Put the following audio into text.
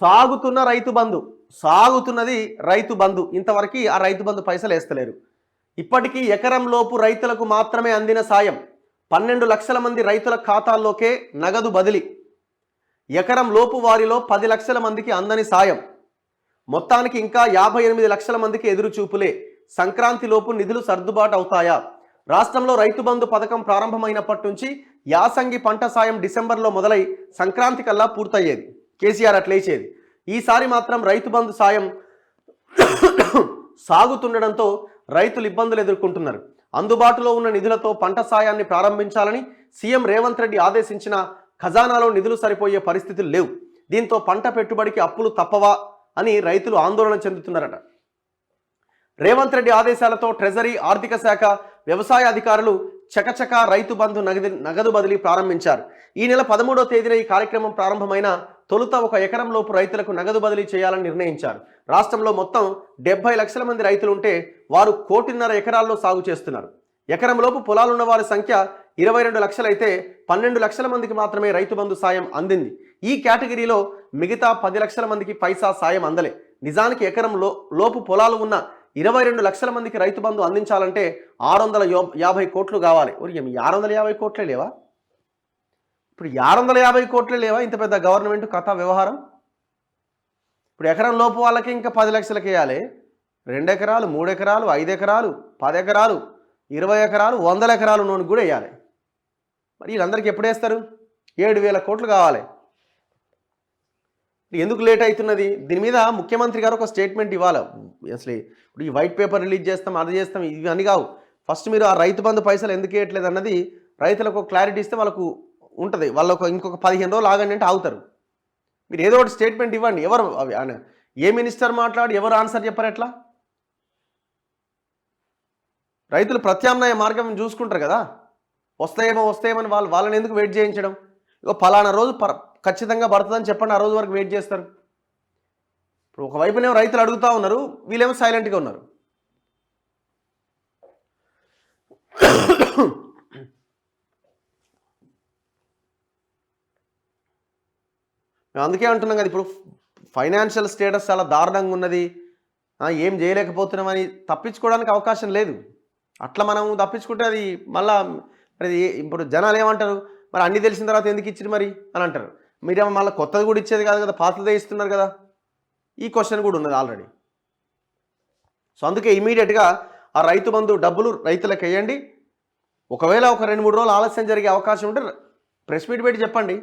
సాగుతున్న రైతు బంధు సాగుతున్నది రైతు బంధు ఇంతవరకు ఆ రైతు బంధు పైసలు వేస్తలేరు. ఇప్పటికీ ఎకరం లోపు రైతులకు మాత్రమే అందిన సాయం 12 లక్షల మంది రైతుల ఖాతాల్లోకే నగదు బదిలీ. ఎకరం లోపు వారిలో 10 లక్షల మందికి అందని సాయం. మొత్తానికి ఇంకా 58 లక్షల మందికి ఎదురు చూపులే. సంక్రాంతి లోపు నిధులు సర్దుబాటు అవుతాయా? రాష్ట్రంలో రైతు బంధు పథకం ప్రారంభమైనప్పటి నుంచి యాసంగి పంట సాయం డిసెంబర్లో మొదలై సంక్రాంతి కల్లా పూర్తయ్యేది. కేసీఆర్ అట్లేచేది. ఈసారి మాత్రం రైతు బంధు సాయం సాగుతుండడంతో రైతులు ఇబ్బందులు ఎదుర్కొంటున్నారు. అందుబాటులో ఉన్న నిధులతో పంట సాయాన్ని ప్రారంభించాలని సీఎం రేవంత్ రెడ్డి ఆదేశించిన ఖజానాలో నిధులు సరిపోయే పరిస్థితులు లేవు. దీంతో పంట పెట్టుబడికి అప్పులు తప్పవా అని రైతులు ఆందోళన చెందుతున్నారట. రేవంత్ రెడ్డి ఆదేశాలతో ట్రెజరీ, ఆర్థిక శాఖ, వ్యవసాయ అధికారులు చకచకా రైతు బంధు నగదు బదిలీ ప్రారంభించారు. ఈ నెల 13వ తేదీన ఈ కార్యక్రమం ప్రారంభమైన తొలుత 1 ఎకరం లోపు రైతులకు నగదు బదిలీ చేయాలని నిర్ణయించారు. రాష్ట్రంలో మొత్తం 70 లక్షల మంది రైతులుంటే వారు 1.5 కోటి ఎకరాల్లో సాగు చేస్తున్నారు. ఎకరం లోపు పొలాలున్న వారి సంఖ్య 22 లక్షలైతే 12 లక్షల మందికి మాత్రమే రైతు బంధు సాయం అందింది. ఈ కేటగిరీలో మిగతా 10 లక్షల మందికి పైసా సాయం అందలే. నిజానికి ఎకరం లోపు పొలాలు ఉన్న 22 లక్షల మందికి రైతు బంధు అందించాలంటే 650 కోట్లు కావాలి. 650 కోట్లే లేవా? ఇప్పుడు 650 కోట్లే లేవా? ఇంత పెద్ద గవర్నమెంట్ కథ వ్యవహారం. ఇప్పుడు ఎకరం లోపు వాళ్ళకి ఇంకా 10 లక్షలకి వేయాలి. 2 ఎకరాలు, 3 ఎకరాలు, 5 ఎకరాలు, 10 ఎకరాలు, 20 ఎకరాలు, 100 ఎకరాలు ఉన్నోనికి కూడా వేయాలి. మరి వీళ్ళందరికీ ఎప్పుడు వేస్తారు? 7,000 కోట్లు కావాలి. ఎందుకు లేట్ అవుతున్నది? దీని మీద ముఖ్యమంత్రి గారు ఒక స్టేట్మెంట్ ఇవ్వాలి. అసలు ఇప్పుడు ఈ వైట్ పేపర్ రిలీజ్ చేస్తాం, అది చేస్తాం, ఇవన్నీ కావు. ఫస్ట్ మీరు ఆ రైతు బంధు పైసలు ఎందుకు వేయట్లేదు అన్నది రైతులకు క్లారిటీ ఇస్తే వాళ్ళకు ఉంటుంది. వాళ్ళకు ఇంకొక 15 రోజులు ఆగండి అంటే ఆగుతారు. మీరు ఏదో ఒకటి స్టేట్మెంట్ ఇవ్వండి. ఎవరు ఏ మినిస్టర్ మాట్లాడి ఎవరు ఆన్సర్ చెప్పారు? ఎట్లా రైతులు ప్రత్యామ్నాయ మార్గం చూసుకుంటారు కదా. వస్తాయేమని వాళ్ళని ఎందుకు వెయిట్ చేయించడం? ఇక ఫలానా రోజు ఖచ్చితంగా పడుతుందని చెప్పండి, ఆ రోజు వరకు వెయిట్ చేస్తారు. ఇప్పుడు ఒకవైపునేమో రైతులు అడుగుతూ ఉన్నారు, వీళ్ళేమో సైలెంట్గా ఉన్నారు. మేము అందుకే అంటున్నాం కదా, ఇప్పుడు ఫైనాన్షియల్ స్టేటస్ చాలా దారుణంగా ఉన్నది, ఏం చేయలేకపోతున్నామని తప్పించుకోవడానికి అవకాశం లేదు. అట్లా మనం తప్పించుకుంటే అది మళ్ళా మరి ఇప్పుడు జనాలు ఏమంటారు, మరి అన్నీ తెలిసిన తర్వాత ఎందుకు ఇచ్చింది మరి అని అంటారు. మీరేమో మళ్ళీ కొత్తది కూడా ఇచ్చేది కాదు కదా, పాతదే ఇస్తున్నారు కదా. ఈ క్వశ్చన్ కూడా ఉన్నది ఆల్రెడీ. సో అందుకే ఇమీడియట్గా ఆ రైతు బంధు డబ్బులు రైతులకు వేయండి. ఒకవేళ ఒక 2-3 రోజులు ఆలస్యం జరిగే అవకాశం ఉంటే ప్రెస్ మీట్ పెట్టి చెప్పండి.